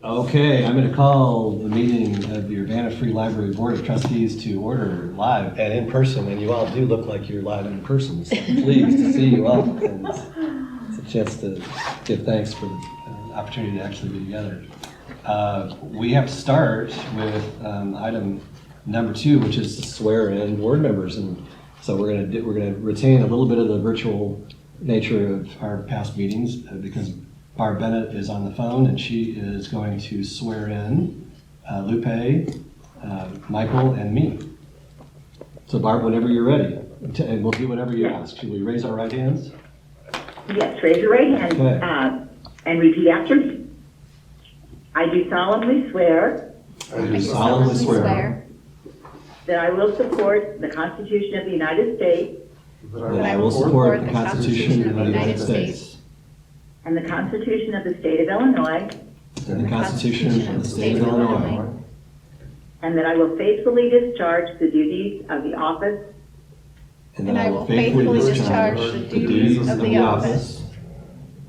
Okay, I'm going to call the meeting of the Urbana Free Library Board of Trustees to order live and in person, and you all do look like you're live and in person, so I'm pleased to see you all. And it's a chance to give thanks for the opportunity to actually be together. We have to start with item number 2, which is to swear in board members, and so we're going to retain a little bit of the virtual nature of our past meetings because Barb Bennett is on the phone, and she is going to swear in Lupe, Michael, and me. So Barb, whenever you're ready, and we'll do whatever you ask. Should we raise our right hands? Yes, raise your right hand and repeat after me. I do solemnly swear that I will support the Constitution of the United States that I will support the Constitution of the United States and the Constitution of the State of Illinois, and the Constitution of the State of Illinois, and that I will faithfully discharge the duties of the office and that I will faithfully discharge the duties of the office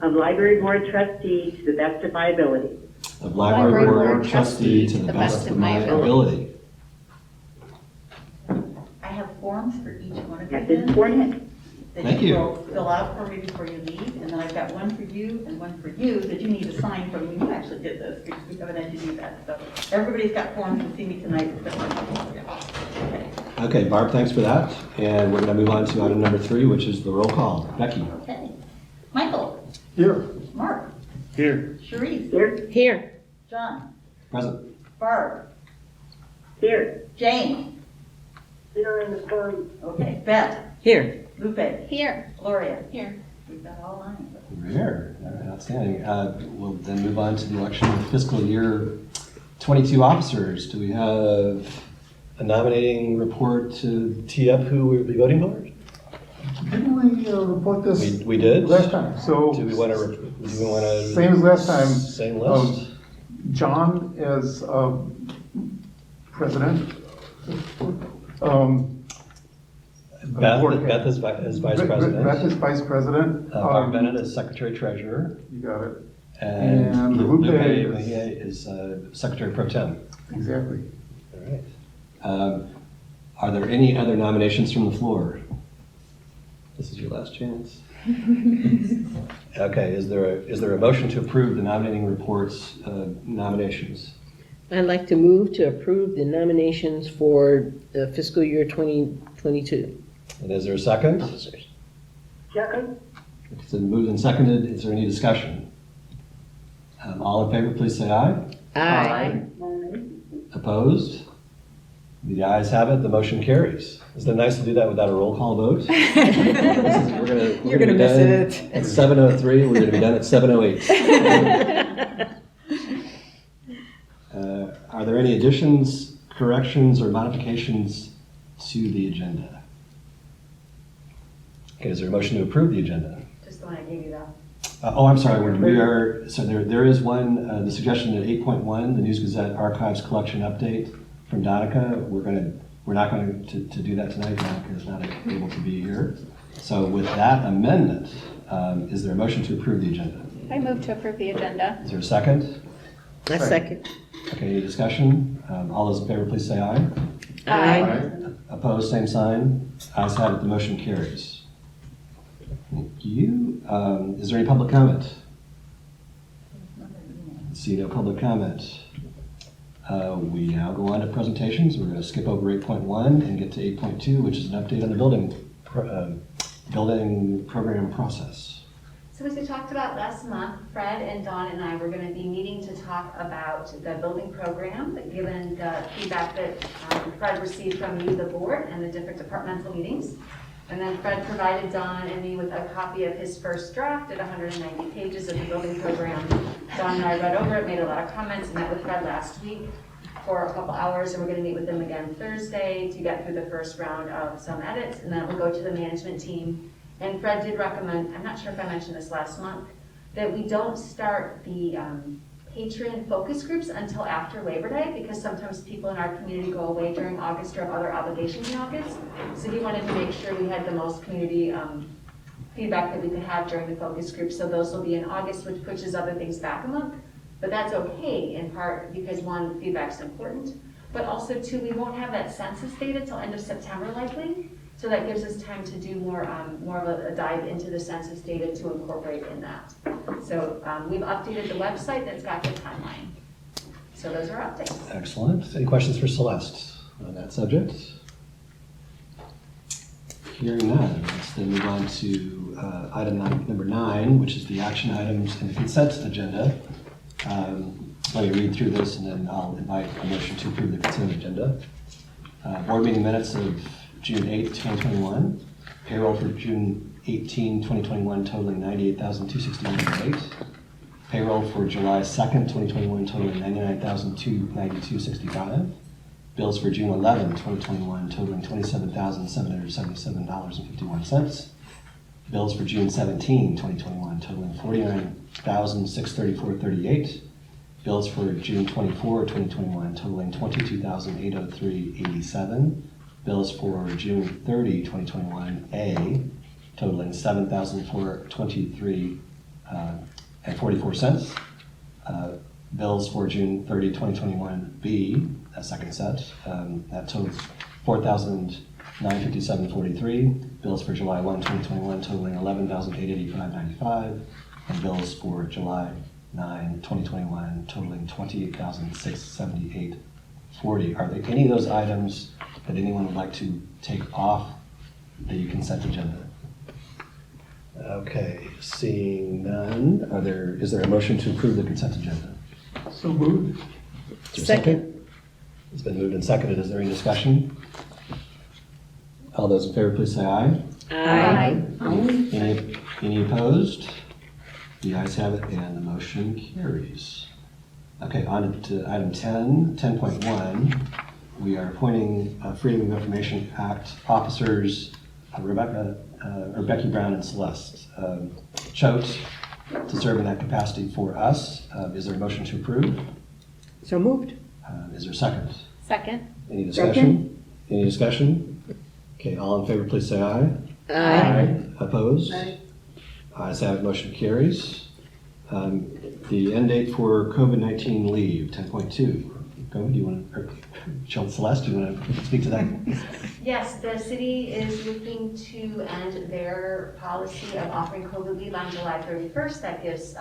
of Library Board Trustee to the best of my ability. of Library Board Trustee to the best of my ability. I have forms for each one of you. I've been sworn in. That Thank you you. will fill out for me before you leave, and then I've got one for you and one for you that you need to sign from me. You actually did this because we haven't had to do that. So everybody's got forms to see me tonight. Okay. Okay, Barb, thanks for that. And we're going to move on to item number 3, which is the roll call. Becky. Okay. Michael. Here. Mark. Here. Cherise. Here. Here. John. Present. Barb. Here. Jane. Here in the phone. Okay. Beth. Here. Lupe. Here. Gloria. Here. We've got all lines. Rare. Outstanding. We'll then move on to the election of fiscal year 22 officers. Do we have a nominating report to tee up who we will be voting for? Didn't we report this We did? last time? So Do we want to? same as last time. Same list? John as president. Beth is vice president. Beth is vice president. Barb Bennett is secretary treasurer. You got it. And Lupe Lupe is- is secretary pro tem. Exactly. All right. Are there any other nominations from the floor? This is your last chance. Okay, is there a motion to approve the nominating report's nominations? I'd like to move to approve the nominations for the fiscal year 2022 And is there a second? officers. Second. It's been moved and seconded. Is there any discussion? All in favor, please say aye. Aye. Opposed? The ayes have it. The motion carries. Isn't it nice to do that without a roll call vote? You're gonna miss it. At 7:03, we're going to be done at 7:08. Are there any additions, corrections, or modifications to the agenda? Okay, is there a motion to approve the agenda? Just the one I gave you that. I'm sorry, there is one, the suggestion at 8.1, the News Gazette Archives Collection Update from Donica. We're not going to do that tonight. Donica is not able to be here. So with that amendment, is there a motion to approve the agenda? I move to approve the agenda. Is there a second? A second. Okay, any discussion? All those in favor, please say aye. Aye. Opposed, same sign. Ayes have it, the motion carries. Thank you. Is there any public comment? See no public comment. We now go on to presentations. We're going to skip over 8.1 and get to 8.2, which is an update on the building program process. So as we talked about last month, Fred and Dawn and I were going to be meeting to talk about the building program, given the feedback that Fred received from you, the board, and the different departmental meetings. And then Fred provided Dawn and me with a copy of his first draft at 190 pages of the building program. Dawn and I read over it, made a lot of comments, and met with Fred last week for a couple hours, and we're going to meet with him again Thursday to get through the first round of some edits, and then we'll go to the management team. And Fred did recommend, I'm not sure if I mentioned this last month, that we don't start the patron focus groups until after Labor Day, because sometimes people in our community go away during August or have other obligations in August. So he wanted to make sure we had the most community feedback that we could have during the focus group. So those will be in August, which pushes other things back a month. But that's okay, in part because one, feedback's important, but also two, we won't have that census data till end of September likely. So that gives us time to do more of a dive into the census data to incorporate in that. So we've updated the website that's got the timeline. So those are updates. Excellent. Any questions for Celeste on that subject? Hearing none, let's then move on to item number 9, which is the action items in the consent agenda. Let me read through this and then I'll invite a motion to approve the consent agenda. Board meeting minutes of June 8, 2021. Payroll for June 18, 2021 totaling $98,261.08. Payroll for July 2nd, 2021 totaling $99,292.65. Bills for June 11, 2021 totaling $27,777.51. Bills for June 17, 2021 totaling $49,634.38. Bills for June 24, 2021 totaling $22,803.87. Bills for June 30, 2021 A totaling $7,423.44. Bills for June 30, 2021 B, a second set, that totals $4,957.43. Bills for July 1, 2021 totaling $11,885.95. And bills for July 9, 2021 totaling $28,678.40. Are there any of those items that anyone would like to take off the consent agenda? Okay, seeing none, is there a motion to approve the consent agenda? So moved. Is there a second? It's been moved and seconded. Is there any discussion? All those in favor, please say aye. Aye. Any opposed? The ayes have it, and the motion carries. Okay, on to item 10.1. We are appointing Freedom of Information Act officers Becky Brown and Celeste Choate to serve in that capacity for us. Is there a motion to approve? So moved. Is there a second? Second. Any discussion? Any discussion? Okay, all in favor, please say aye. Aye. Opposed? Ayes have it, motion carries. The end date for COVID-19 leave, 10.2. Go, do you want to, Celeste, do you want to speak to that? Yes, the city is looking to end their policy of offering COVID leave on July 31st. That gives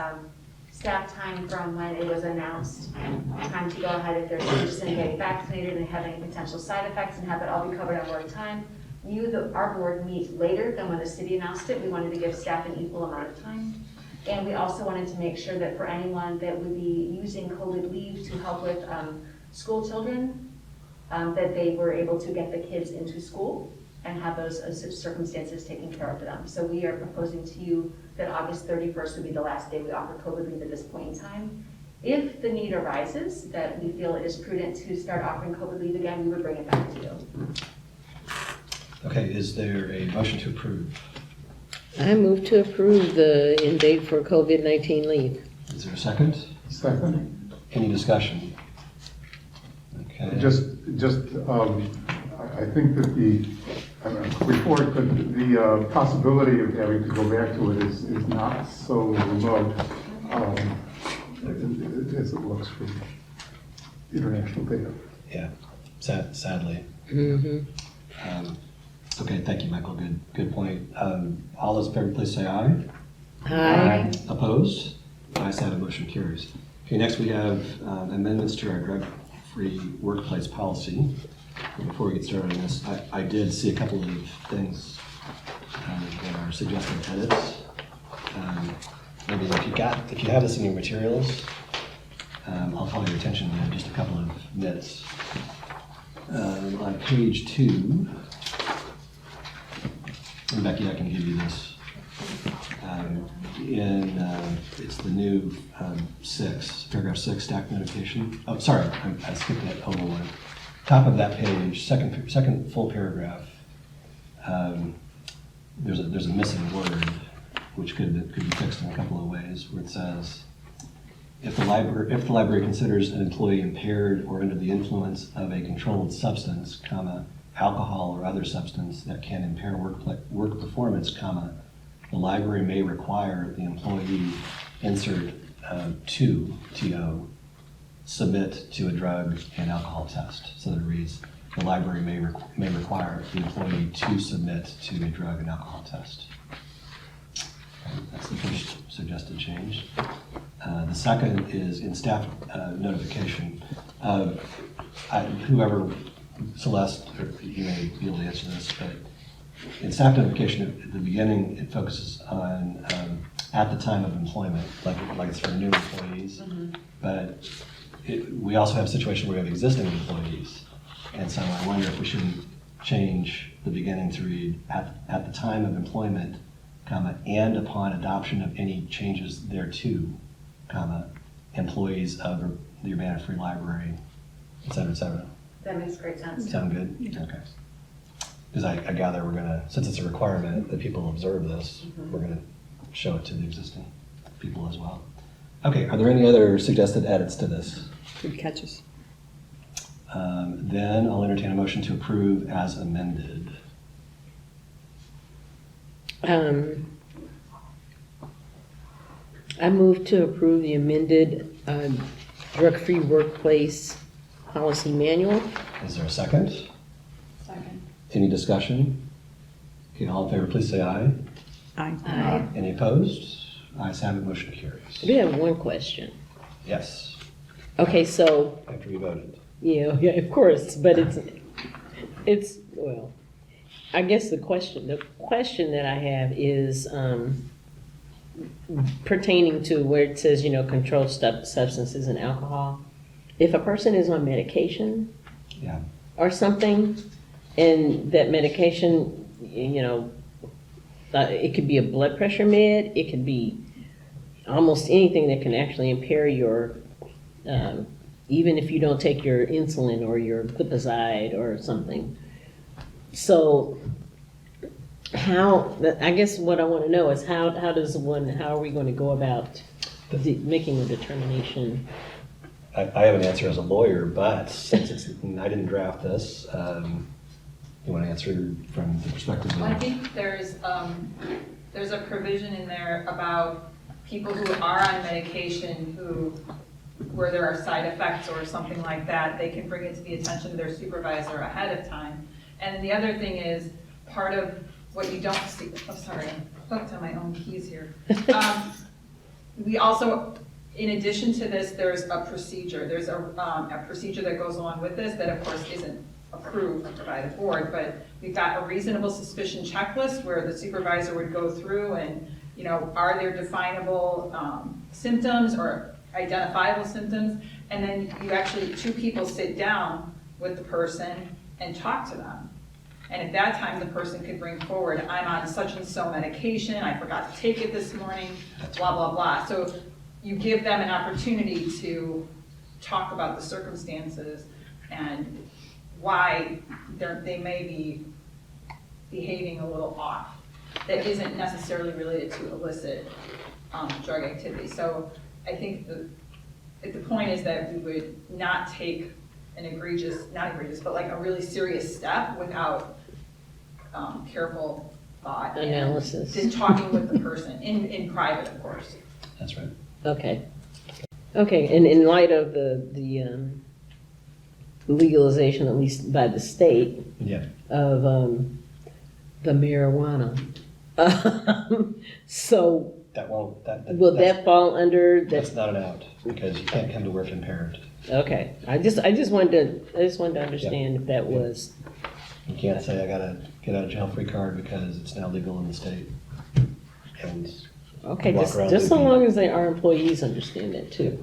staff time from when it was announced, time to go ahead if they're interested in getting vaccinated and have any potential side effects and have it all be covered on work time. Our board meets later than when the city announced it. We wanted to give staff an equal amount of time. And we also wanted to make sure that for anyone that would be using COVID leave to help with school children, that they were able to get the kids into school and have those circumstances taken care of for them. So we are proposing to you that August 31st would be the last day we offer COVID leave at this point in time. If the need arises, that we feel it is prudent to start offering COVID leave again, we would bring it back to you. Okay, is there a motion to approve? I move to approve the end date for COVID-19 leave. Is there a second? Second. Any discussion? Okay. I think that the possibility of having to go back to it is not so remote as it looks from international data. Yeah, sadly. Mm-hmm. Okay, thank you, Michael. Good point. All those in favor, please say aye. Aye. Opposed? Ayes have it, motion carries. Okay, next we have amendments to our drug-free workplace policy. Before we get started on this, I did see a couple of things that are suggested edits. Maybe if you have this in your materials, I'll call your attention to just a couple of nits. On page 2, and Becky, I can give you this. It's the new paragraph 6, staff notification. Oh, sorry, I skipped that over one. Top of that page, second full paragraph. There's a missing word, which could be fixed in a couple of ways, where it says, if the library considers an employee impaired or under the influence of a controlled substance, alcohol or other substance that can impair work performance, the library may require the employee insert TO, submit to a drug and alcohol test. So that it reads, the library may require the employee to submit to a drug and alcohol test. Okay, that's the first suggested change. The second is in staff notification. Whoever, Celeste, or you may be able to answer this, but in staff notification at the beginning, it focuses on at the time of employment, like it's for new employees. But we also have a situation where we have existing employees. And so I wonder if we shouldn't change the beginning to read at the time of employment, comma, and upon adoption of any changes thereto, comma, employees of the Urbana Free Library, et cetera, et cetera. That makes great sense. Sound good? Okay. Because I gather we're gonna, since it's a requirement that people observe this, we're gonna show it to the existing people as well. Okay, are there any other suggested edits to this? Good catches. Then I'll entertain a motion to approve as amended. I move to approve the amended drug-free workplace policy manual. Is there a second? Second. Any discussion? Okay, all in favor, please say aye. Aye. Any opposed? Ayes have it, motion I carries. do have one question. Yes, Okay, so, after we voted. yeah, of course, but it's, well, I guess the question that I have is pertaining to where it says, controlled substances and alcohol. If a person is on medication Yeah. or something, and that medication, it could be a blood pressure med, it could be almost anything that can actually impair your, even if you don't take your insulin or your glipizide or something. So I guess what I want to know is how are we going to go about making a determination? I have an answer as a lawyer, but since I didn't draft this, you want to answer from the perspective Well, I of... think there's a provision in there about people who are on medication where there are side effects or something like that, they can bring it to the attention of their supervisor ahead of time. And the other thing is, part of what you don't see, sorry, I'm hooked on my own keys here. We also, in addition to this, there's a procedure. There's a procedure that goes along with this that of course isn't approved by the board, but we've got a reasonable suspicion checklist where the supervisor would go through and, are there definable symptoms or identifiable symptoms? And then two people sit down with the person and talk to them. And at that time, the person could bring forward, I'm on such and so medication, I forgot to take it this morning, blah, blah, blah. So you give them an opportunity to talk about the circumstances and why they may be behaving a little off that isn't necessarily related to illicit drug activity. So I think the point is that we would not take an not egregious, but like a really serious step without careful thought. Analysis. And talking with the person, in private, of course. That's right. Okay, and in light of the legalization, at least by the state, Yeah. of the marijuana, so That won't, will that fall under that's that? not an out, because you can't come to work impaired. Okay, I just wanted to understand if that was, You can't say I got a get out of jail free card because it's now legal in the state. And okay, walk just around so looking. long as they our employees understand that too.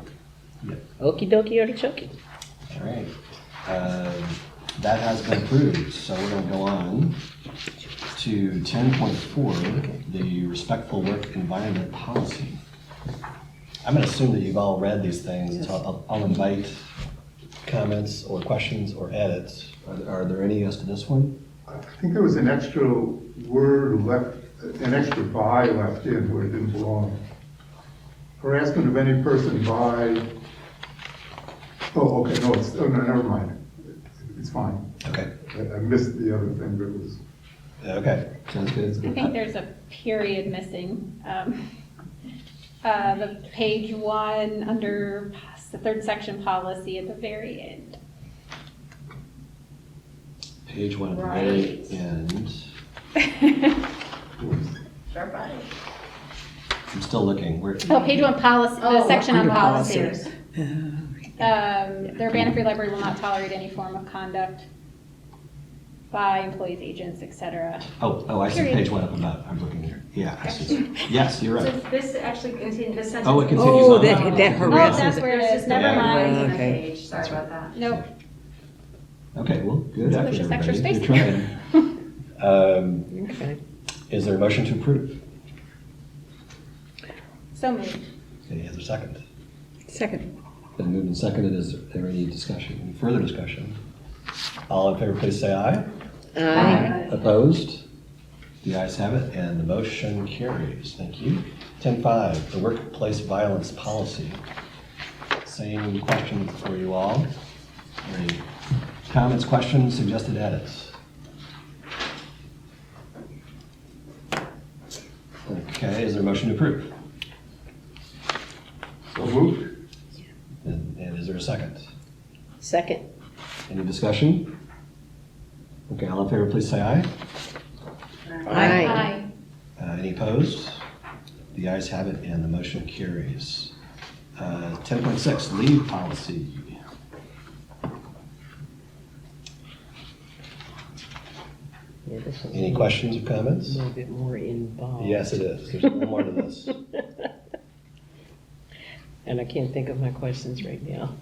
Yep. Okie dokie artichoke. All right. That has been approved, so we're going to go on to 10.4, the respectful work environment policy. I'm going to assume that you've all read these things, so I'll invite comments or questions or edits. Are there any as to this one? I think there was an extra word left, an extra by left in where it didn't belong. Harassment of any person by, oh, okay, no, no, never mind. It's fine. Okay. I missed the other thing that was, Okay, sounds good. I think there's a period missing. The page 1, under the third section policy at the very end. Page 1 at the very Right. end. Sharp eye. I'm still looking. Where? Oh, page 1 policy, the Oh, section on under policies. policies. The Urbana Free Library will not tolerate any form of conduct by employees, agents, etc. Oh, I see Period. page 1 up above. I'm looking here. Yeah, I see. Yes, you're So right. this actually continues, this sentence. Oh, it continues Oh, on. that Oh, harasses that's it. where it There's is, just never Yeah. mind. on the Okay. page, sorry about that. Nope. Okay, well, good So effort, there's just extra everybody. space. You're trying. Okay. Is there a motion to approve? So moved. Okay, is there a second? Second. Been moved and seconded. Is there any discussion, any further discussion? All in favor, please say aye. Aye. Opposed? The ayes have it, and the motion carries. Thank you. 10.5, the workplace violence policy. Same question for you all. Any comments, questions, suggested edits? Okay, is there a motion to approve? So moved. And is there a second? Second. Any discussion? Okay, all in favor, please say aye. Aye. Any opposed? The ayes have it, and the motion carries. 10.6, leave policy. Yeah, this one's Any questions or a comments? little bit more involved. Yes, it is. There's a little more to this. And I can't think of my questions right now.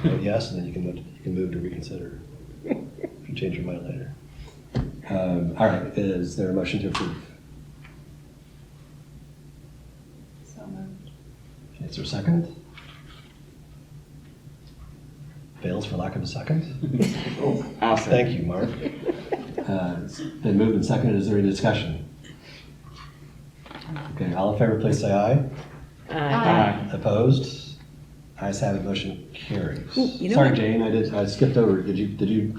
Vote yes, and then you can move to reconsider. If you change your mind later. All right, is there a motion to approve? So moved. Is there a second? Fails for lack of a second? Thank you, Mark. It's been moved and seconded. Is there any discussion? Okay, all in favor, please say aye. Aye. Opposed? Ayes have it, motion carries. Ooh, you know Sorry, what? Jane, I skipped over. Did you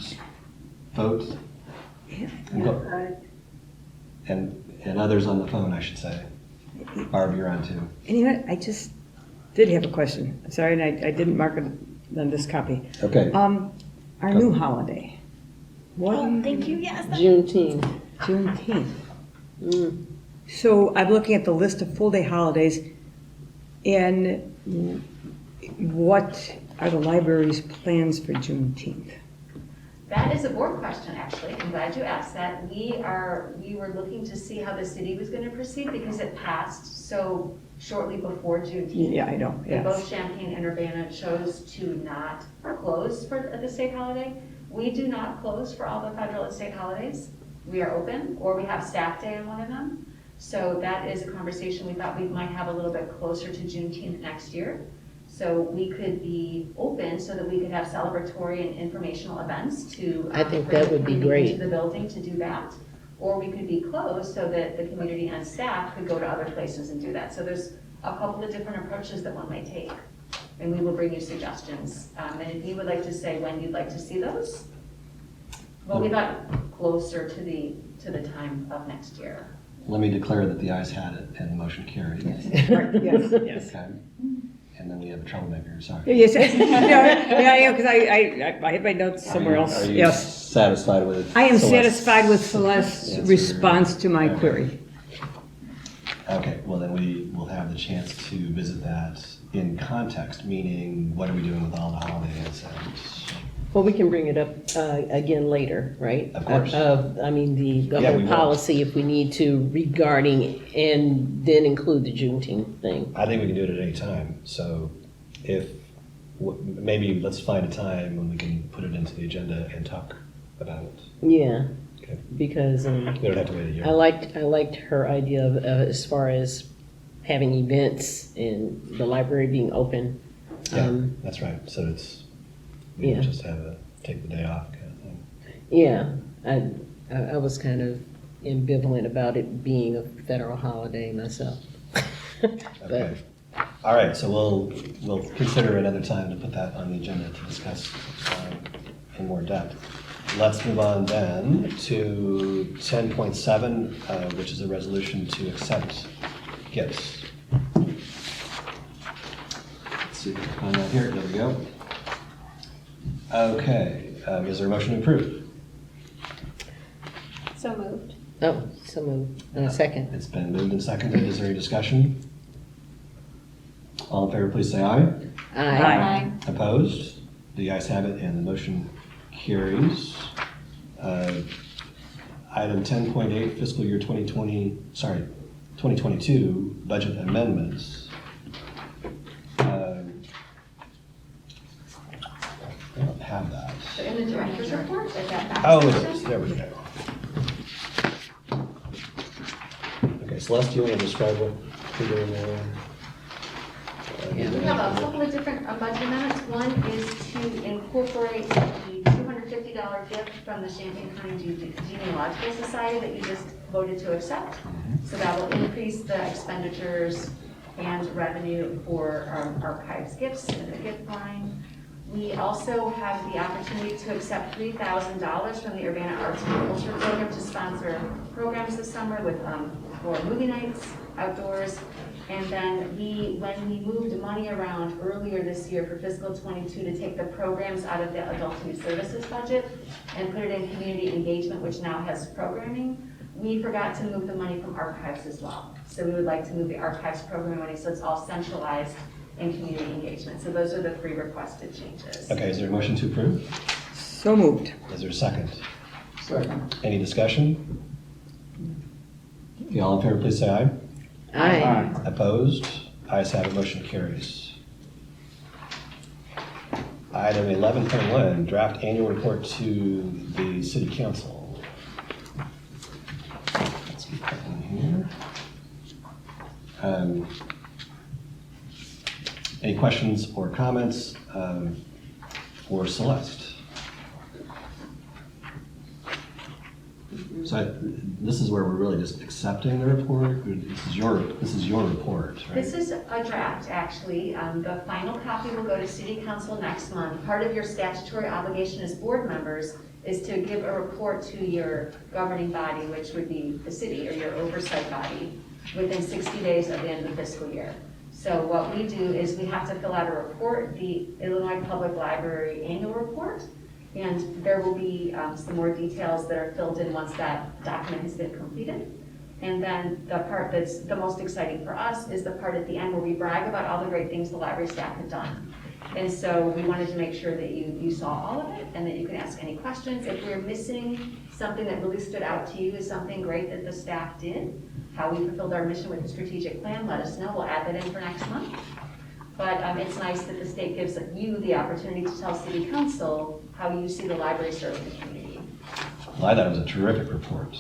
vote? And others on the phone, I should say. Barb, you're on too. And you know what, I just did have a question. I'm sorry, and I didn't mark it on this copy. Okay. Our new holiday. What? Oh, thank you, yes. Juneteenth. Juneteenth. Mm. So I'm looking at the list of full-day holidays, and what are the library's plans for Juneteenth? That is a board question, actually. I'm glad you asked that. We were looking to see how the city was going to proceed because it passed so shortly before Juneteenth. Yeah, I know, And both yes. Champaign and Urbana chose to not close for the state holiday. We do not close for all the federal and state holidays. We are open, or we have staff day on one of them. So that is a conversation we thought we might have a little bit closer to Juneteenth next year. So we could be open so that we could have celebratory and informational events to. I think bring that would be the community great. Into the building to do that. Or we could be closed so that the community and staff could go to other places and do that. So there's a couple of different approaches that one might take. And we will bring you suggestions. And if you would like to say when you'd like to see those, well, we thought closer to the time of next year. Let me declare that the ayes had it and the motion carried. Right, yes, yes. Okay. And then we have a troublemaker, sorry. Yes, yeah, because I had my notes somewhere else, Are you yes. satisfied with? I am Celeste's satisfied with Celeste's answer? response to my Okay. query. Okay, well then we will have the chance to visit that in context, meaning what are we doing with all the holidays and Well, we can bring it up again later, right? Of course. I mean, the Yeah, we whole will. policy, if we need to, regarding, and then include the Juneteenth thing. I think we can do it at any time. So if, maybe let's find a time when we can put it into the agenda and talk about it. Yeah, Okay. because We don't have to wait a year. I liked her idea of as far as having events and the library being open. Yeah, that's right. So it's, we Yeah. just take the day off kind of thing. Yeah, I was kind of ambivalent about it being a federal holiday myself. But Okay. All right, so we'll consider another time to put that on the agenda to discuss in more depth. Let's move on then to 10.7, which is a resolution to accept gifts. see if I can find that here. There we go. Okay, is there a motion to approve? So moved. Oh, so moved. Second. It's been moved and seconded. Is there any discussion? All in favor, please say aye. Aye. Opposed? The ayes have it, and the motion carries. Item 10.8, fiscal year 2022 budget amendments. I don't have that. So in the director's report, is that back Oh, it section? is. There we go. Okay, Celeste, do you want to describe what you're doing there? We have a couple of different budget amendments. One is to incorporate the $250 gift from the Champaign County Genealogical Society that you just voted to accept. So that will increase the expenditures and revenue for archives gifts in the gift line. We also have the opportunity to accept $3,000 from the Urbana Arts and Culture Program to sponsor programs this summer with for movie nights, outdoors. And then when we moved money around earlier this year for fiscal 22 to take the programs out of the adult youth services budget and put it in community engagement, which now has programming, we forgot to move the money from archives as well. So we would like to move the archives programming money so it's all centralized in community engagement. So those are the three requested changes. Okay, is there a motion to approve? So moved. Is there a second? Second. Any discussion? Okay, all in favor, please say aye. Aye. Opposed? Ayes have it, motion carries. Item 11.1, draft annual report to the city council. Let's get that in here. Any questions or comments for Celeste? So this is where we're really just accepting the report? This is your report, right? This is a draft, actually. The final copy will go to City Council next month. Part of your statutory obligation as board members is to give a report to your governing body, which would be the city or your oversight body, within 60 days of the end of the fiscal year. So what we do is we have to fill out a report, the Illinois Public Library annual report, and there will be some more details that are filled in once that document has been completed. And then the part that's the most exciting for us is the part at the end where we brag about all the great things the library staff have done. And so we wanted to make sure that you saw all of it and that you can ask any questions. If we're missing something that really stood out to you as something great that the staff did, how we fulfilled our mission with the strategic plan, let us know. We'll add that in for next month. But it's nice that the state gives you the opportunity to tell City Council how you see the library serving the community. Well, I thought it was a terrific report.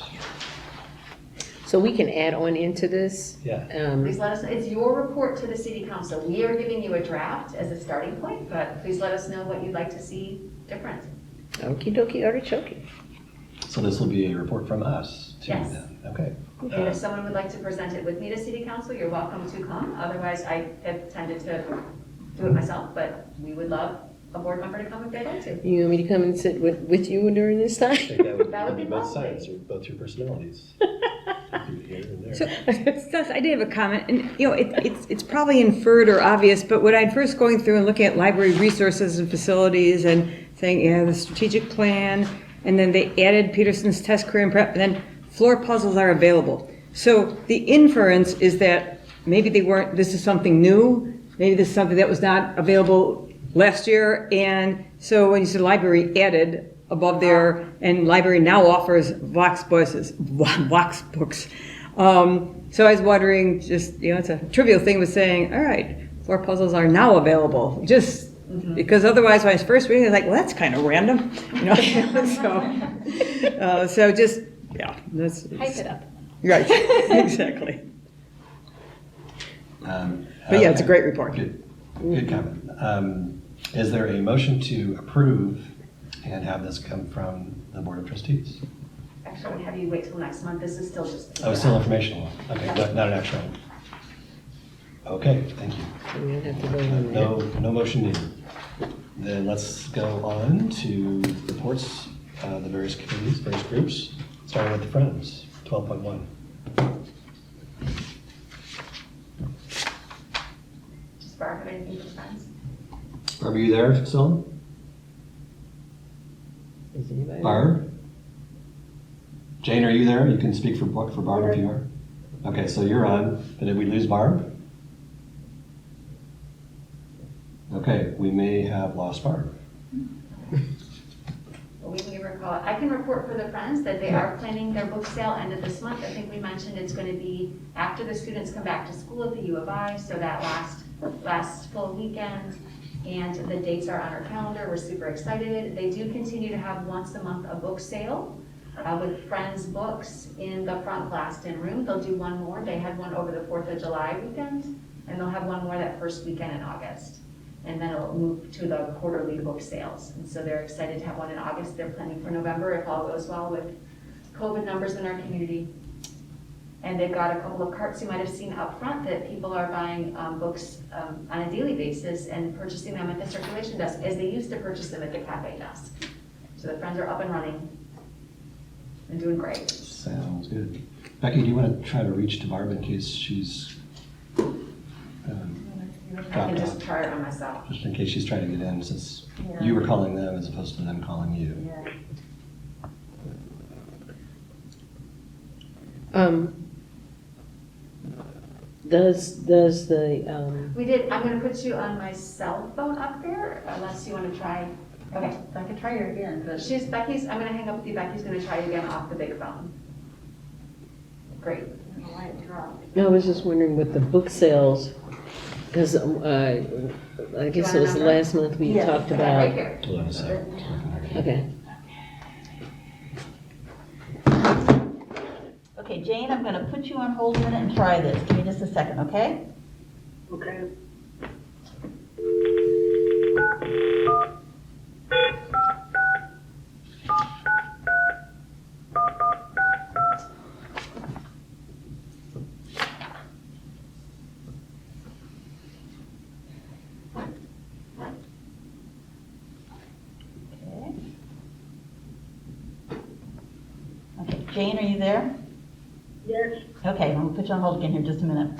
So we can add on into this? Yeah. Please let us know. It's your report to the City Council. We are giving you a draft as a starting point, but please let us know what you'd like to see different. Okie dokie artichoke. So this will be a report from us too Yes. then? Okay. And if someone would like to present it with me to City Council, you're welcome to come. Otherwise, I have tended to do it myself, but we would love a board member to come if they'd like to. You want me to come and sit with you during this I time? think that would be be both lovely. sides, or both your personalities. Here and there. So, Steph, I did have a comment, and it's probably inferred or obvious, but when I'd first going through and looking at library resources and facilities and saying, yeah, the strategic plan, and then they added Peterson's test career and prep, and then floor puzzles are available. So the inference is that maybe this is something new, maybe this is something that was not available last year, and so when you said library added above there, and library now offers Vox books. So I was wondering, just, it's a trivial thing with saying, all right, floor puzzles are now available, just because otherwise when I was first reading, I was like, well, that's kind of random, so just, that's. Hype it up. Right, exactly. But yeah, it's a great report. Good comment. Is there a motion to approve and have this come from the Board of Trustees? Actually, I'm have you wait till next month. This is still just. Oh, it's still informational. Okay, not an action item. Okay, thank you. So we don't have to vote on that. No motion needed. Then let's go on to reports, the various committees, various groups, starting with the Friends, 12.1. Does Barb have anything for friends? are you there still? Is anybody? Barb? Jane, are you there? You can speak for Barb if you are. Okay, so you're on. Did we lose Barb? Okay, we may have lost Barb. Well, we can give her a call. I can report for the Friends that they are planning their book sale end of this month. I think we mentioned it's going to be after the students come back to school at the U of I, so that last full weekend. And the dates are on our calendar. We're super excited. They do continue to have once a month a book sale with Friends books in the front glassed-in room. They'll do one more. They had one over the 4th of July weekend, and they'll have one more that first weekend in August. And then it'll move to the quarterly book sales. And so they're excited to have one in August. They're planning for November if all goes well with COVID numbers in our community. And they've got a couple of carts you might have seen up front that people are buying books on a daily basis and purchasing them at the circulation desk as they used to purchase them at the cafe desk. So the Friends are up and running and doing great. Sounds good. Becky, do you want to try to reach to Barb in case she's I can dropped just off? try it on myself. Just in case she's trying to get in, since Yeah. you were calling them as opposed to them calling you. Yeah. Does the, We did, I'm gonna put you on my cell phone up there unless you wanna try. Okay. So I could try her again, but I'm gonna hang up with you. Becky's gonna try you again off the big phone. Great. I don't know why it dropped. I was just wondering with the book sales, because I guess it was number? last month we Yes, talked Right about, here. Hold on a sec. okay. Okay, Jane, I'm gonna put you on hold a minute and try this. Give me just a second, okay? Okay. Okay, Jane, are you there? Yes. Okay, I'm gonna put you on hold again here just a minute.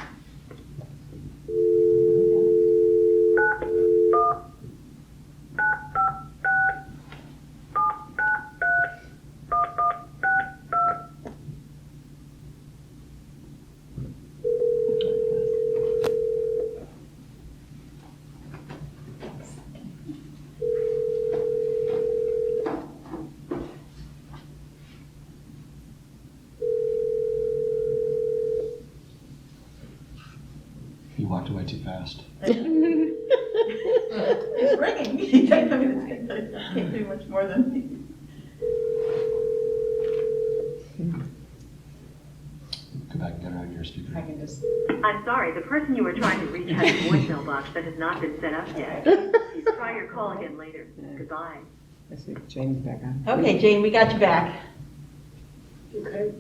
You walked away too fast. It's ringing. I can't do much more than. Go back and get her on your speaker. I can just. I'm sorry, the person you were trying to reach has a voicemail box that has not been set up yet. Please try your call again later. Goodbye. Let's see if Jane's back on. Okay, Jane, we got you back. Okay.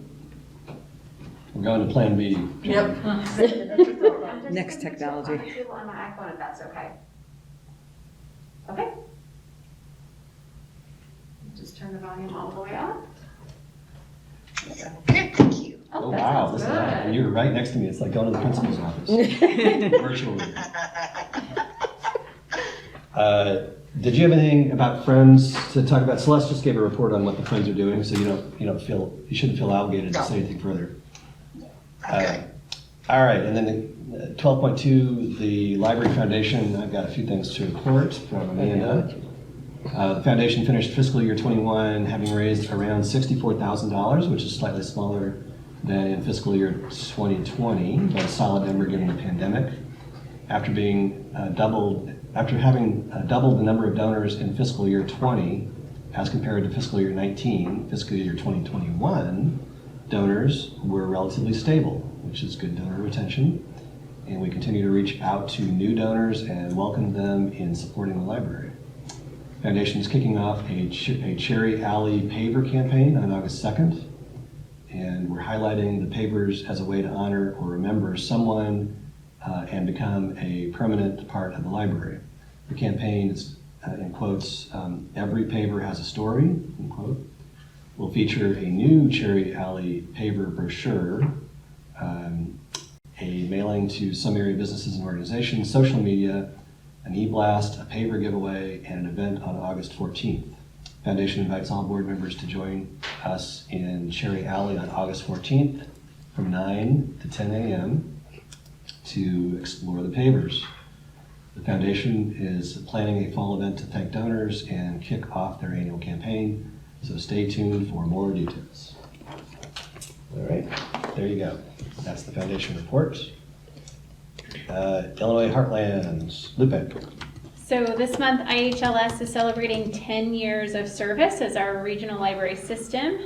We're going to Plan B. Yep. I'm just Next gonna put you technology. On the table on my iPhone, if that's okay. Okay. Just turn the volume all the way up. Thank you. Oh, that wow, sounds listen to that. And good. you're right next to me. It's like going to the principal's office. Virtually. Did you have anything about Friends to talk about? Celeste just gave a report on what the Friends are doing, so you shouldn't feel obligated to say anything further. All right, and then 12.2, the Library Foundation. I've got a few things to report from Amanda. The foundation finished fiscal year 21 having raised around $64,000, which is slightly smaller than in fiscal year 2020, but a solid number given the pandemic. After having doubled the number of donors in fiscal year 20 as compared to fiscal year 19, fiscal year 2021, donors were relatively stable, which is good donor retention. And we continue to reach out to new donors and welcome them in supporting the library. Foundation is kicking off a Cherry Alley paver campaign on August 2nd. And we're highlighting the pavers as a way to honor or remember someone and become a permanent part of the library. The campaign is, in quotes, every paver has a story, in quote. Will feature a new Cherry Alley paver brochure, a mailing to some area businesses and organizations, social media, an e-blast, a paper giveaway, and an event on August 14th. Foundation invites all board members to join us in Cherry Alley on August 14th from 9 to 10 a.m. to explore the pavers. The foundation is planning a fall event to thank donors and kick off their annual campaign, so stay tuned for more details. All right, there you go. That's the foundation report. Illinois Heartlands, Lupe. So this month, IHLS is celebrating 10 years of service as our regional library system.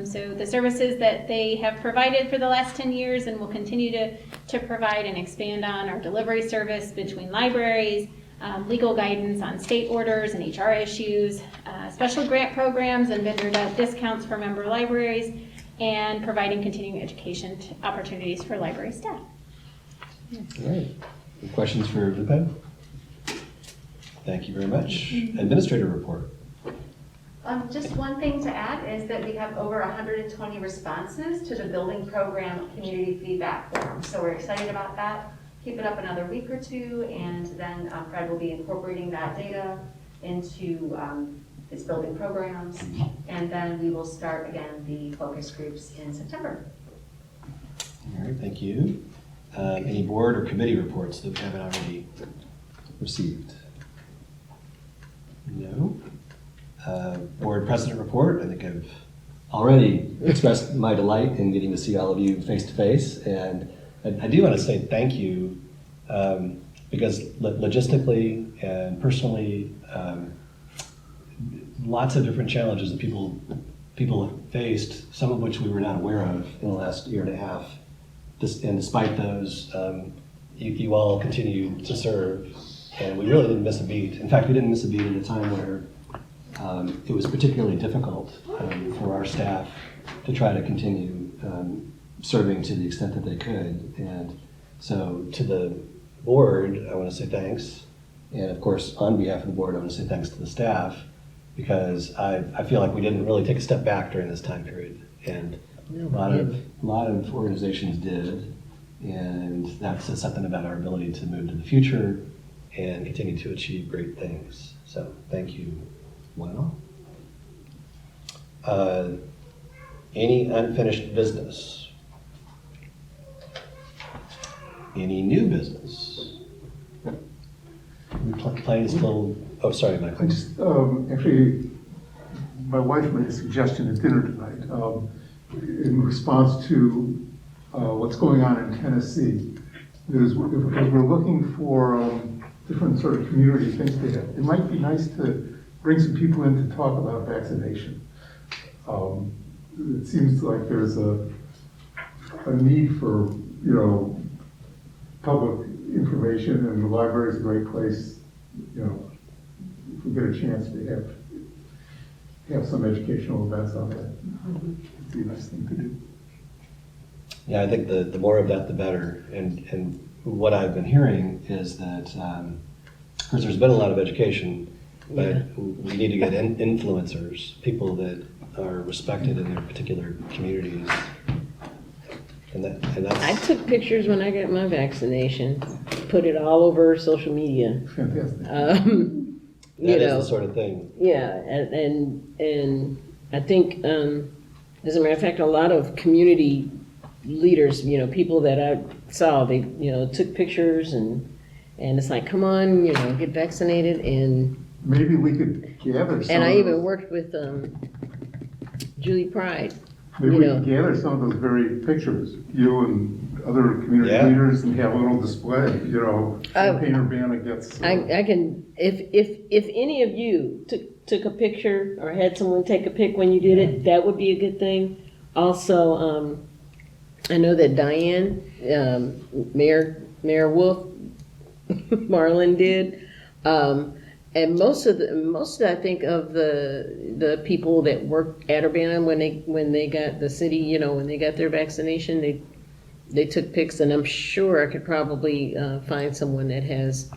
So the services that they have provided for the last 10 years and will continue to provide and expand on our delivery service between libraries, legal guidance on state orders and HR issues, special grant programs and vendor discounts for member libraries, and providing continuing education opportunities for library staff. All right. Any questions for Lupe? Thank you very much. Administrator report. Just one thing to add is that we have over 120 responses to the building program community feedback form. So we're excited about that. Keep it up another week or two, and then Fred will be incorporating that data into his building programs. And then we will start again the focus groups in September. All right, thank you. Any board or committee reports that we haven't already received? No. Board president report. I think I've already expressed my delight in getting to see all of you face to face, and I do want to say thank you because logistically and personally, lots of different challenges that people have faced, some of which we were not aware of in the last year and a half. And despite those, you all continue to serve, and we really didn't miss a beat. In fact, we didn't miss a beat at a time where it was particularly difficult for our staff to try to continue serving to the extent that they could. And so to the board, I want to say thanks. And of course, on behalf of the board, I want to say thanks to the staff, because I feel like we didn't really take a step back during this time period. And a lot of organizations did, and that says something about our ability to move to the future and continue to achieve great things. So thank you, one and all. Any unfinished business? Any new business? Planning still, oh, sorry, Michael. I just, actually, my wife made a suggestion at dinner tonight. In response to what's going on in Tennessee, because we're looking for different sort of community things to have. It might be nice to bring some people in to talk about vaccination. It seems like there's a need for, public information, and the library is a great place, if we get a chance to have some educational events on that. It'd be a nice thing to do. Yeah, I think the more of that, the better. And what I've been hearing is that, of course, there's been a lot of education, but we need to get influencers, people that are respected in their particular communities. And that's... I took pictures when I got my vaccination, put it all over social media. Fantastic. That is the sort of thing. Yeah, and I think, as a matter of fact, a lot of community leaders, people that I saw, they, took pictures and it's like, come on, get vaccinated. And maybe we could gather some. And I even worked with Julie Pride. Maybe we could gather some of those very pictures, you and other community leaders, and have a little display, Campaign Urbana gets. I can, if any of you took a picture or had someone take a pic when you did it, that would be a good thing. Also, I know that Diane, Mayor Wolf, Marlin did, and most of I think of the people that worked at Urbana when they got the city, when they got their vaccination, they took pics, and I'm sure I could probably find someone that has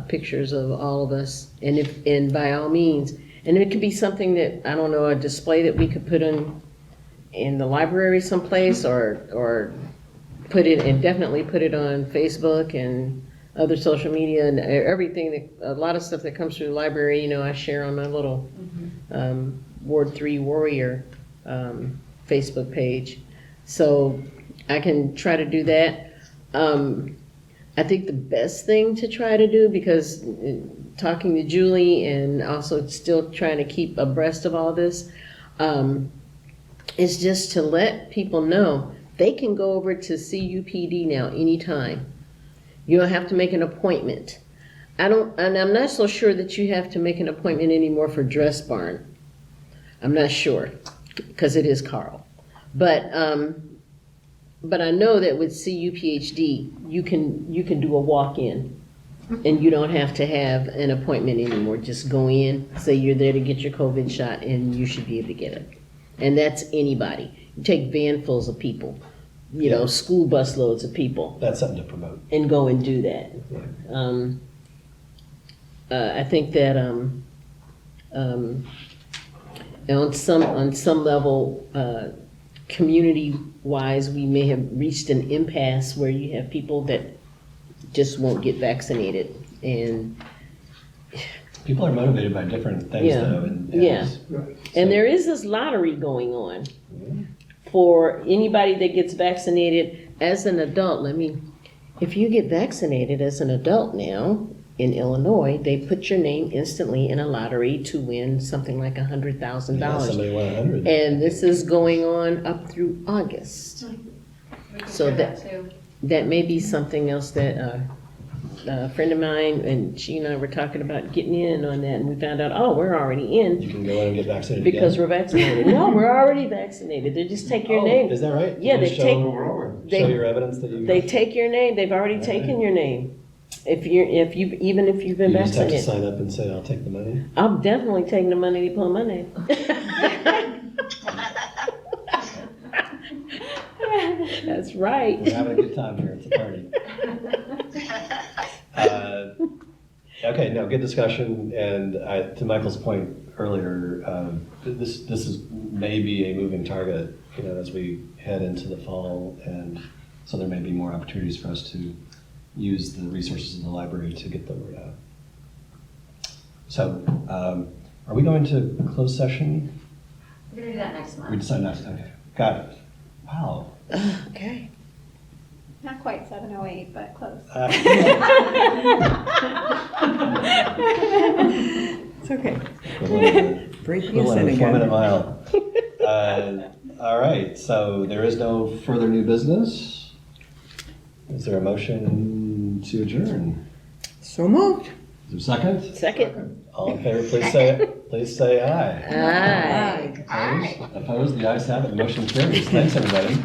pictures of all of us, and by all means, and it could be something that, I don't know, a display that we could put in the library someplace, or put it, and definitely put it on Facebook and other social media and everything, a lot of stuff that comes through the library, you know, I share on my little Ward 3 Warrior Facebook page. So I can try to do that. I think the best thing to try to do, because talking to Julie and also still trying to keep abreast of all this, is just to let people know they can go over to CUPD now anytime. You don't have to make an appointment. And I'm not so sure that you have to make an appointment anymore for Dress Barn. I'm not sure, because it is Carl. But I know that with CUPHD, you can do a walk-in, and you don't have to have an appointment anymore. Just go in, say you're there to get your COVID shot, and you should be able to get it. And that's anybody. You take vanfuls of people, you know, school bus loads of people. That's something to promote. And go and do that. I think that on some level, community-wise, we may have reached an impasse where you have people that just won't get vaccinated, and People are motivated by different things, Yeah. though. Yeah. Right. And there is this lottery going on for anybody that gets vaccinated as an adult. If you get vaccinated as an adult now in Illinois, they put your name instantly in a lottery to win something like $100,000. Yeah, somebody won 100. And this is going on up through August. We can So share that too. That may be something else that a friend of mine, and she and I were talking about getting in on that, and we found out, oh, we're already in. You can go in and get vaccinated Because again. we're vaccinated. No, we're already vaccinated. They just take your Oh, name. is that right? Yeah, You they show, take- show your evidence that you. They take your name. They've already taken your name. Even if you've been You just have to vaccinated. sign up and say, "I'll take the money." I'm definitely taking the money to put on my name. That's right. We're having a good time here. It's a party. Okay, no, good discussion. And to Michael's point earlier, this is maybe a moving target, as we head into the fall, and so there may be more opportunities for us to use the resources of the library to get the word out. So, are we going to closed session? We're gonna do that next We month. decide next. Okay, got it. Wow. Okay. Not quite 7:08, but close. It's okay. Breaking us Little in informative again. mile. All right, so there is no further new business. Is there a motion to adjourn? So moved. Is there a second? Second. All in favor, please say aye. Aye. Opposed? The ayes have it, the motion carries. Thanks, everybody.